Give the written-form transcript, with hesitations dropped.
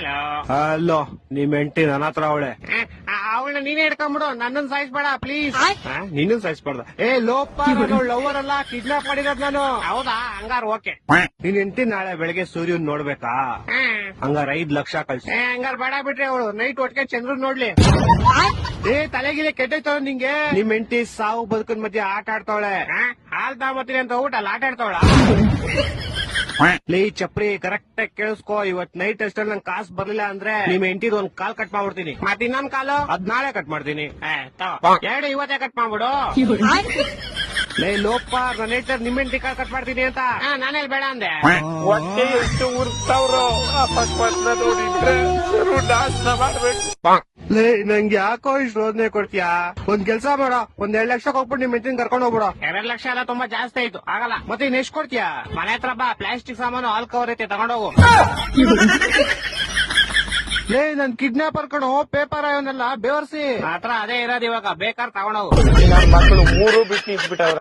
Hello ಅಲ್ಲೋ ನಿಮ್ ಹೆಂಡತಿ ನನ್ನ ಹತ್ರ ಅವಳೆ. ಅವಳನ್ನ ನೀನೇ ಹಿಡ್ಕೊಂಡ್ಬಿಡು, ನನ್ನನ್ ಸಾಯಿಸ್ಬೇಡ ಪ್ಲೀಸ್. ನಿನ್ನ ಸಾಯಿಸ್ಬಾರ್ದ. ಲೋಪ ಲವರ್ ಅಲ್ಲ, ಕಿಡ್ನಾಪ್ ಮಾಡಿರೋದ್ ನಾನು. ಹೌದಾ, ಹಂಗಾರ ಓಕೆ. ನಿನ್ ಹೆಂಡತಿ ನಾಳೆ ಬೆಳಗ್ಗೆ ಸೂರ್ಯನ್ ನೋಡ್ಬೇಕಾ? ಹಂಗಾರ 5 ಲಕ್ಷ ಕಳ್ಸಿ. ಹಂಗಾರ ಬೇಡ ಬಿಟ್ರಿ, ಅವಳು ನೈಟ್ ಒಟ್ಟಿಗೆ ಚಂದ್ರನ್ ನೋಡ್ಲಿ. ತಲೆಗಿಲೆ ಕೆಟ್ಟೈತವ ನಿಂಗೆ. ನಿಮ್ ಹೆಂಡತಿ ಸಾವು ಬದುಕನ್ ಮಧ್ಯೆ ಆಟ ಆಡ್ತಾವಳೆ. ಹಾಲ್ ತಗೊಂಬತ್ತೀನಿ ಅಂತ ಊಟ ಆಟ ಆಡ್ತಾವಳ. ಲೇ ಚಪ್ರಿ, ಕರೆಕ್ಟ್ ಆಗಿ ಕೇಳಿಸ್ಕೋ. ಇವತ್ ನೈಟ್ ಅಷ್ಟಲ್ಲಿ ನಂಗೆ ಕಾಸು ಬರ್ಲಿಲ್ಲ ಅಂದ್ರೆ ನಿಮ್ ಹೆಂಡತಿದ್ ಒಂದ್ ಕಾಲ್ ಕಟ್ ಮಾಡ್ಬಿಡ್ತೀನಿ. ಮತ್ ಇನ್ನೊಂದ್ ಕಾಲು ಅದ್ ನಾಳೆ ಕಟ್ ಮಾಡ್ತೀನಿ. ಎರಡು ಇವತ್ತೇ ಕಟ್ ಮಾಡ್ಬಿಡು. ಲೇ ಲೋಪ, ನನ್ನ ಹೇಳ್ತಾರೆ ನಿಮ್ ಹೆಂಡತಿ ಕಾಲ್ ಕಟ್ ಮಾಡ್ತೀನಿ ಅಂತ. ನಾನೆಲ್ ಬೇಡ ಅಂದೆ. ಹೊಟ್ಟೆ ಎಷ್ಟು ಉರ್ತಾವ್ರೋ ಅಕಸ್ಮಾತ್ ನೋಡಿದ್ರೆ ನಾಶ ಮಾಡ್ಬೇಕು. ಲೇ ನಂಗೆ ಯಾಕೋ ಇಷ್ಟು ರೋದನೆ ಕೊಡ್ತೀಯಾ? ಒಂದ್ ಕೆಲ್ಸ ಮಾಡೋ, ಒಂದ್ 2 ಲಕ್ಷ ಹೋಗ್ಬಿಟ್ಟು ನಿಮ್ ಹೆಂಡತಿನ ಕರ್ಕೊಂಡು ಹೋಗ್ಬಿಡೋ. 2 ಲಕ್ಷ ಎಲ್ಲ ತುಂಬಾ ಜಾಸ್ತಿ ಆಯ್ತು, ಆಗಲ್ಲ. ಮತ್ತೆ ಇನ್ ಎಷ್ಟ್ ಕೊಡ್ತೀಯಾ? ಮನೆ ಹತ್ರ ಬಾ, ಪ್ಲಾಸ್ಟಿಕ್ ಸಾಮಾನು ಹಾಲ್ ಕವರ್ ಐತೆ ತಗೊಂಡೋಗು. ಲೇ ನನ್ ಕಿಡ್ನಾಪರ್ ಕಣೋ, ಪೇಪರ್ ಅವನ್ನೆಲ್ಲ ಬೇವರ್ಸಿ. ಹತ್ರ ಅದೇ ಇರೋದು, ಇವಾಗ ಬೇಕಾದ್ರೆ ತಗೊಂಡೋಗು. ನನ್ನ ಮಕ್ಕಳು 3 ಬಿಟ್ಟು ನಿಂತ್ಬಿಟ್ಟವ್ರೆ.